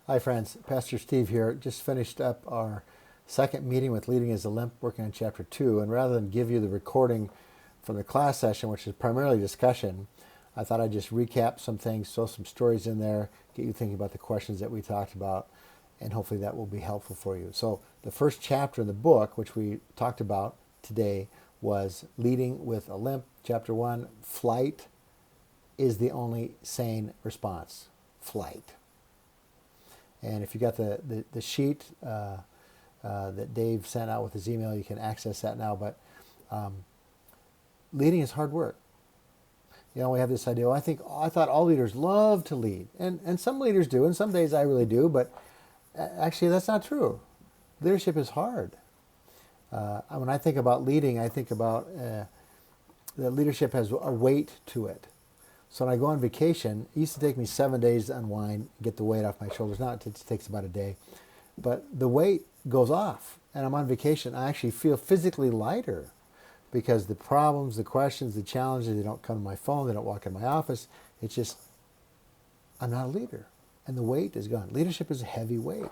Hi friends, Pastor Steve here. Just finished up our second meeting with Leading As a Limp, working on chapter 2, and rather than give you the recording from the class session, which is primarily discussion, I thought I'd just recap some things, throw some stories in there, get you thinking about the questions that we talked about, and hopefully that will be helpful for you. So the first chapter in the book, which we talked about today, was Leading with a Limp. Chapter 1, flight is the only sane response. Flight. And if you got the sheet that Dave sent out with his email, you can access that now. But leading is hard work. You know, we have this idea, I thought all leaders love to lead. And some leaders do, and some days I really do, but actually that's not true. Leadership is hard. When I think about leading, I think about that leadership has a weight to it. So when I go on vacation, it used to take me 7 days to unwind, get the weight off my shoulders. Now it takes about a day. But the weight goes off, and I'm on vacation. I actually feel physically lighter because the problems, the questions, the challenges, they don't come to my phone, they don't walk in my office. It's just, I'm not a leader, and the weight is gone. Leadership is a heavy weight.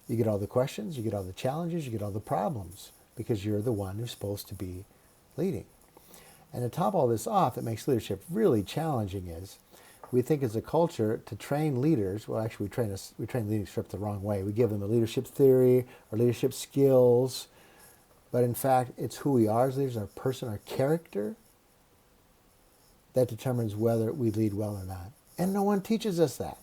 You get all the questions, you get all the challenges, you get all the problems because you're the one who's supposed to be leading. And to top all this off, that makes leadership really challenging is we think as a culture to train leaders, well actually we train leadership the wrong way. We give them a leadership theory or leadership skills, but in fact it's who we are as leaders, our person, our character, that determines whether we lead well or not. And no one teaches us that.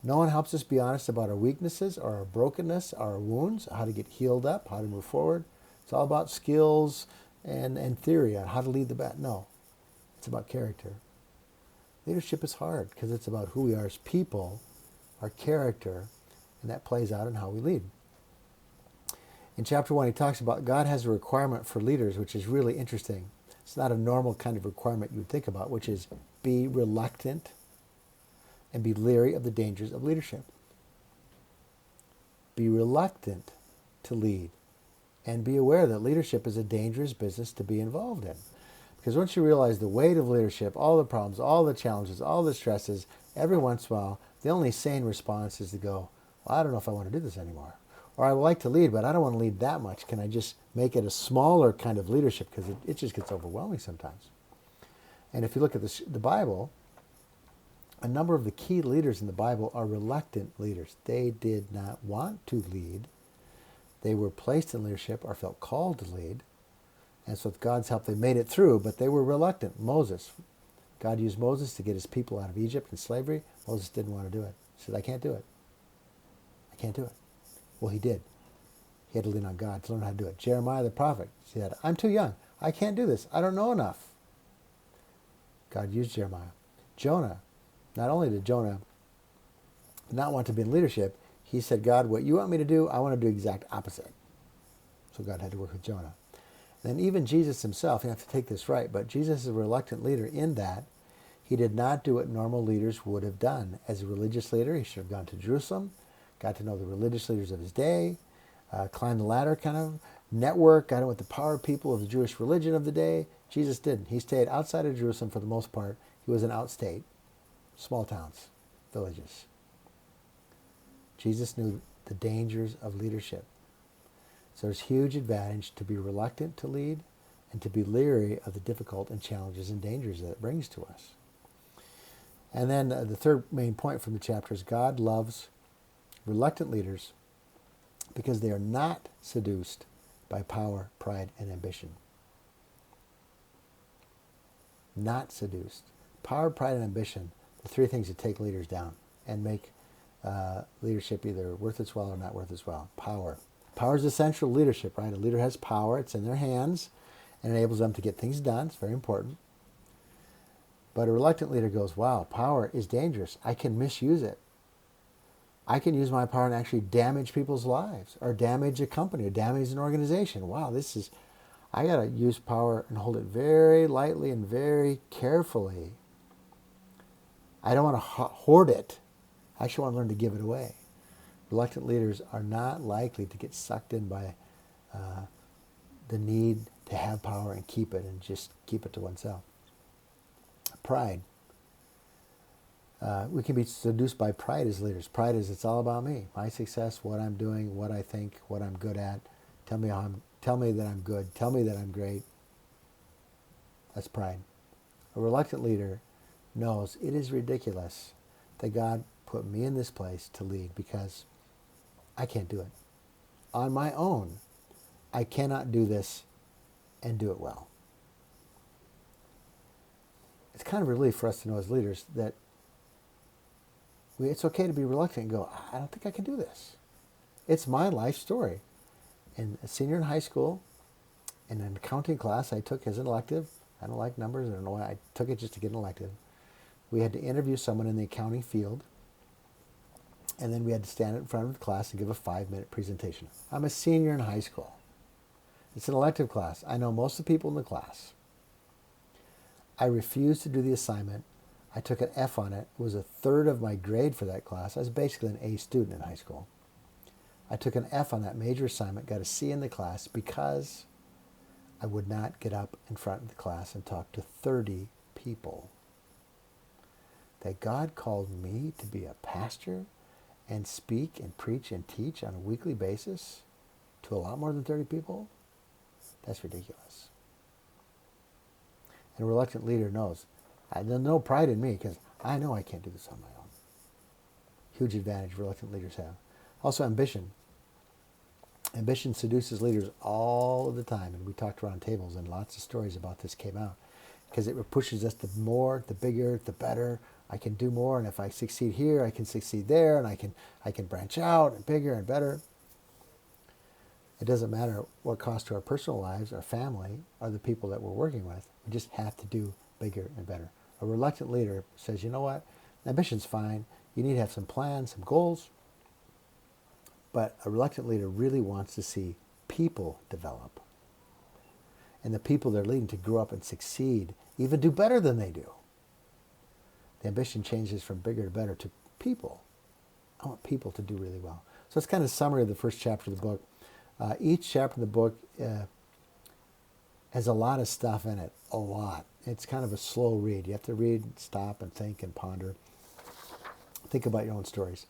No one helps us be honest about our weaknesses or our brokenness, our wounds, how to get healed up, how to move forward. It's all about skills and theory on how to lead the bat. No, it's about character. Leadership is hard because it's about who we are as people, our character, and that plays out in how we lead. In chapter 1, he talks about God has a requirement for leaders, which is really interesting. It's not a normal kind of requirement you would think about, which is be reluctant and be leery of the dangers of leadership. Be reluctant to lead. And be aware that leadership is a dangerous business to be involved in. Because once you realize the weight of leadership, all the problems, all the challenges, all the stresses, every once in a while, the only sane response is to go, well, I don't know if I want to do this anymore. Or I would like to lead, but I don't want to lead that much. Can I just make it a smaller kind of leadership? Because it just gets overwhelming sometimes. And if you look at the Bible, a number of the key leaders in the Bible are reluctant leaders. They did not want to lead. They were placed in leadership or felt called to lead. And so with God's help, they made it through, but they were reluctant. Moses. God used Moses to get his people out of Egypt and slavery. Moses didn't want to do it. He said, I can't do it. I can't do it. Well, he did. He had to lean on God to learn how to do it. Jeremiah the prophet said, I'm too young. I can't do this. I don't know enough. God used Jeremiah. Jonah. Not only did Jonah not want to be in leadership, he said, God, what you want me to do, I want to do exact opposite. So God had to work with Jonah. And then even Jesus himself, you have to take this right, but Jesus is a reluctant leader in that he did not do what normal leaders would have done. As a religious leader, he should have gone to Jerusalem, got to know the religious leaders of his day, climbed the ladder kind of, network, got in with the power people of the Jewish religion of the day. Jesus didn't. He stayed outside of Jerusalem for the most part. He was in outstate, small towns, villages. Jesus knew the dangers of leadership. So there's huge advantage to be reluctant to lead and to be leery of the difficult and challenges and dangers that it brings to us. And then the third main point from the chapter is God loves reluctant leaders because they are not seduced by power, pride, and ambition. Not seduced. Power, pride, and ambition, the three things that take leaders down and make leadership either worth its while or not worth its while. Power. Power is essential to leadership, right? A leader has power. It's in their hands and enables them to get things done. It's very important. But a reluctant leader goes, wow, power is dangerous. I can misuse it. I can use my power and actually damage people's lives or damage a company or damage an organization. Wow, I got to use power and hold it very lightly and very carefully. I don't want to hoard it. I actually want to learn to give it away. Reluctant leaders are not likely to get sucked in by the need to have power and keep it and just keep it to oneself. Pride. We can be seduced by pride as leaders. Pride is it's all about me, my success, what I'm doing, what I think, what I'm good at. Tell me that I'm good. Tell me that I'm great. That's pride. A reluctant leader knows it is ridiculous that God put me in this place to lead because I can't do it. On my own, I cannot do this and do it well. It's kind of a relief for us to know as leaders that it's okay to be reluctant and go, I don't think I can do this. It's my life story. In a senior in high school, in an accounting class I took as an elective, I don't like numbers, I don't know why, I took it just to get an elective. We had to interview someone in the accounting field, and then we had to stand in front of the class and give a 5-minute presentation. I'm a senior in high school. It's an elective class. I know most of the people in the class. I refused to do the assignment. I took an F on it. It was a third of my grade for that class. I was basically an A student in high school. I took an F on that major assignment, got a C in the class because I would not get up in front of the class and talk to 30 people. That God called me to be a pastor and speak and preach and teach on a weekly basis to a lot more than 30 people, that's ridiculous. And a reluctant leader knows, there's no pride in me because I know I can't do this on my own. Huge advantage reluctant leaders have. Also ambition. Ambition seduces leaders all of the time, and we talked around tables and lots of stories about this came out because it pushes us to more, the bigger, the better. I can do more, and if I succeed here, I can succeed there, and I can branch out and bigger and better. It doesn't matter what cost to our personal lives, our family, or the people that we're working with. We just have to do bigger and better. A reluctant leader says, you know what, ambition's fine. You need to have some plans, some goals. But a reluctant leader really wants to see people develop. And the people they're leading to grow up and succeed, even do better than they do. The ambition changes from bigger to better to people. I want people to do really well. So it's kind of a summary of the first chapter of the book. Each chapter of the book has a lot of stuff in it, a lot. It's kind of a slow read. You have to read, stop, and think and ponder. Think about your own stories.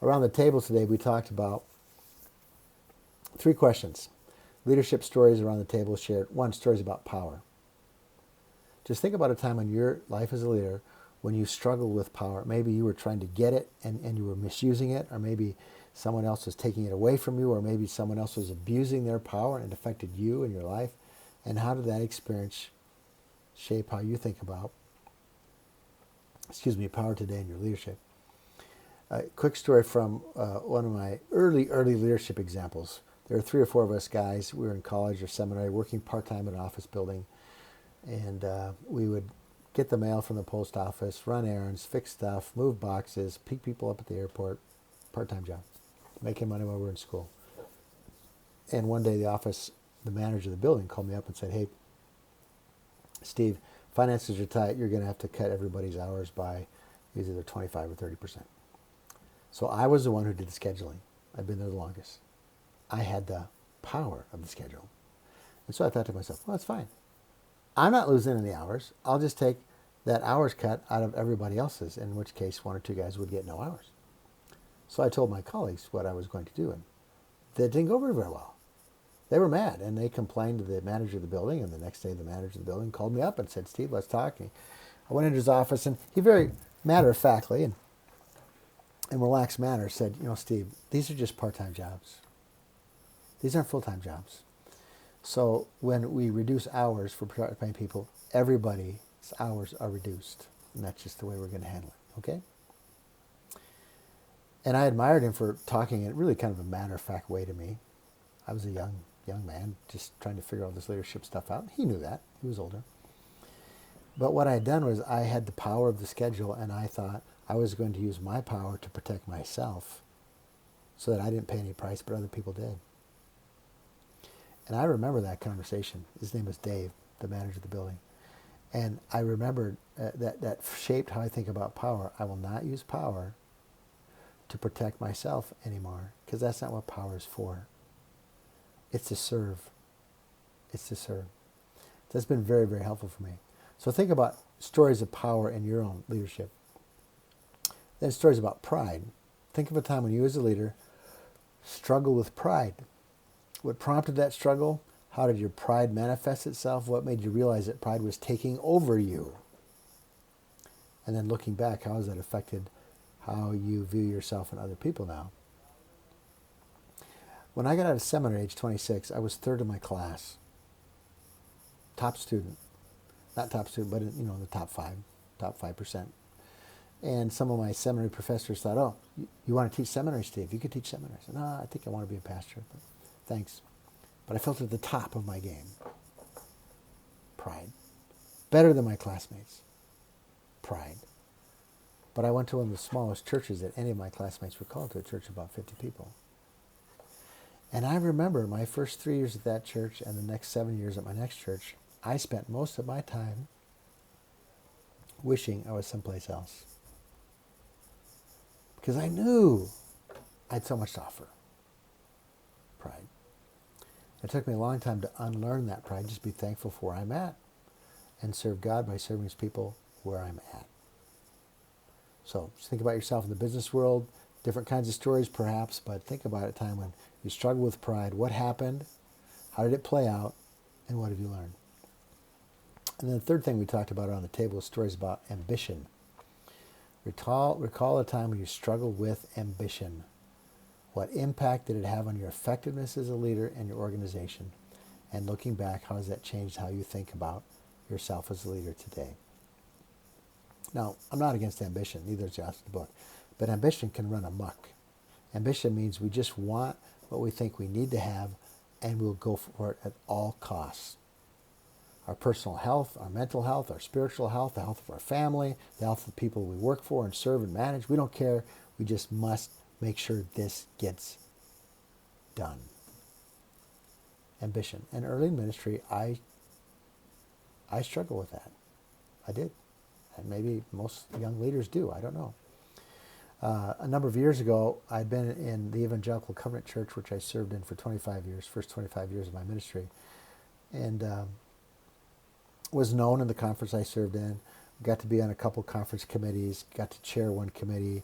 Around the table today, we talked about 3 questions. Leadership stories around the table shared. 1, stories about power. Just think about a time in your life as a leader when you struggled with power. Maybe you were trying to get it and you were misusing it, or maybe someone else was taking it away from you, or maybe someone else was abusing their power and it affected you and your life. And how did that experience shape how you think about, power today in your leadership? A quick story from one of my early leadership examples. There were 3 or 4 of us guys. We were in college or seminary working part-time in an office building. And we would get the mail from the post office, run errands, fix stuff, move boxes, pick people up at the airport. Part-time job. Making money while we were in school. And one day the manager of the building called me up and said, hey, Steve, finances are tight. You're going to have to cut everybody's hours by either 25 or 30%. So I was the one who did the scheduling. I've been there the longest. I had the power of the schedule. And so I thought to myself, well, that's fine. I'm not losing any hours. I'll just take that hours cut out of everybody else's, in which case 1 or 2 guys would get no hours. So I told my colleagues what I was going to do, and that didn't go very well. They were mad, and they complained to the manager of the building, and the next day the manager of the building called me up and said, Steve, let's talk. And I went into his office, and he very matter-of-factly and in relaxed manner said, Steve, these are just part-time jobs. These aren't full-time jobs. So when we reduce hours for part-time people, everybody's hours are reduced. And that's just the way we're going to handle it, okay? And I admired him for talking in really kind of a matter-of-fact way to me. I was a young man just trying to figure all this leadership stuff out. He knew that. He was older. But what I had done was I had the power of the schedule, and I thought I was going to use my power to protect myself so that I didn't pay any price, but other people did. And I remember that conversation. His name was Dave, the manager of the building. And I remembered that shaped how I think about power. I will not use power to protect myself anymore, because that's not what power is for. It's to serve. It's to serve. That's been very, very helpful for me. So think about stories of power in your own leadership. Then stories about pride. Think of a time when you as a leader struggled with pride. What prompted that struggle? How did your pride manifest itself? What made you realize that pride was taking over you? And then looking back, how has that affected how you view yourself and other people now? When I got out of seminary age 26, I was third in my class. Top student. Not top student, but in the top 5%. And some of my seminary professors thought, oh, you want to teach seminary, Steve? You could teach seminary. I said, no, I think I want to be a pastor, but thanks. But I felt at the top of my game. Pride. Better than my classmates. Pride. But I went to one of the smallest churches that any of my classmates were called to, a church of about 50 people. And I remember my first 3 years at that church and the next 7 years at my next church, I spent most of my time wishing I was someplace else. Because I knew I had so much to offer. Pride. It took me a long time to unlearn that pride, just be thankful for where I'm at, and serve God by serving His people where I'm at. So just think about yourself in the business world, different kinds of stories perhaps, but think about a time when you struggled with pride. What happened? How did it play out? And what have you learned? And then the third thing we talked about on the table is stories about ambition. Recall a time when you struggled with ambition. What impact did it have on your effectiveness as a leader and your organization? And looking back, how has that changed how you think about yourself as a leader today? Now, I'm not against ambition, neither is the author of the book, but ambition can run amok. Ambition means we just want what we think we need to have, and we'll go for it at all costs. Our personal health, our mental health, our spiritual health, the health of our family, the health of the people we work for and serve and manage. We don't care. We just must make sure this gets done. Ambition. And early in ministry, I struggle with that. I did. And maybe most young leaders do. I don't know. A number of years ago, I'd been in the Evangelical Covenant Church, which I served in for 25 years, first 25 years of my ministry, and was known in the conference I served in. Got to be on a couple conference committees, got to chair one committee,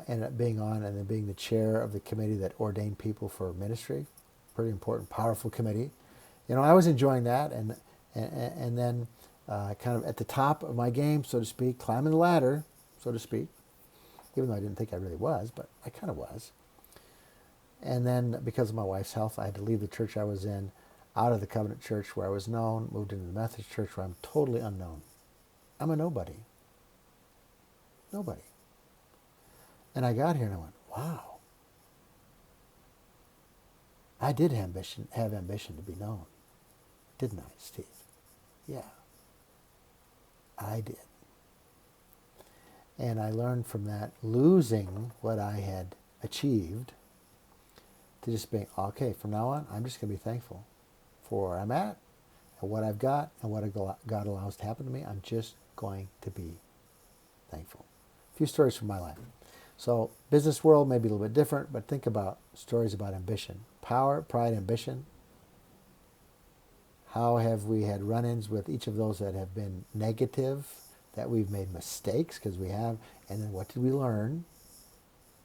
ended up being on and then being the chair of the committee that ordained people for ministry. Pretty important, powerful committee. I was enjoying that, and then kind of at the top of my game, so to speak, climbing the ladder, so to speak, even though I didn't think I really was, but I kind of was. And then because of my wife's health, I had to leave the church I was in, out of the Covenant Church where I was known, moved into the Methodist Church where I'm totally unknown. I'm a nobody. Nobody. And I got here and I went, wow. I did have ambition to be known. Didn't I, Steve? Yeah. I did. And I learned from that, losing what I had achieved, to just being, okay, from now on, I'm just going to be thankful for where I'm at and what I've got and what God allows to happen to me. I'm just going to be thankful. A few stories from my life. So business world may be a little bit different, but think about stories about ambition. Power, pride, ambition. How have we had run-ins with each of those that have been negative, that we've made mistakes, because we have, and then what did we learn,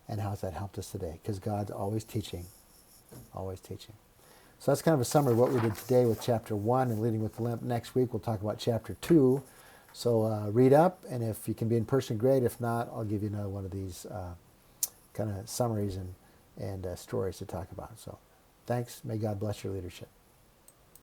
and how has that helped us today? Because God's always teaching, always teaching. So that's kind of a summary of what we did today with Chapter 1 and Leading With A Limp. Next week we'll talk about Chapter 2. So read up, and if you can be in person, great. If not, I'll give you another one of these kind of summaries and stories to talk about. So thanks. May God bless your leadership.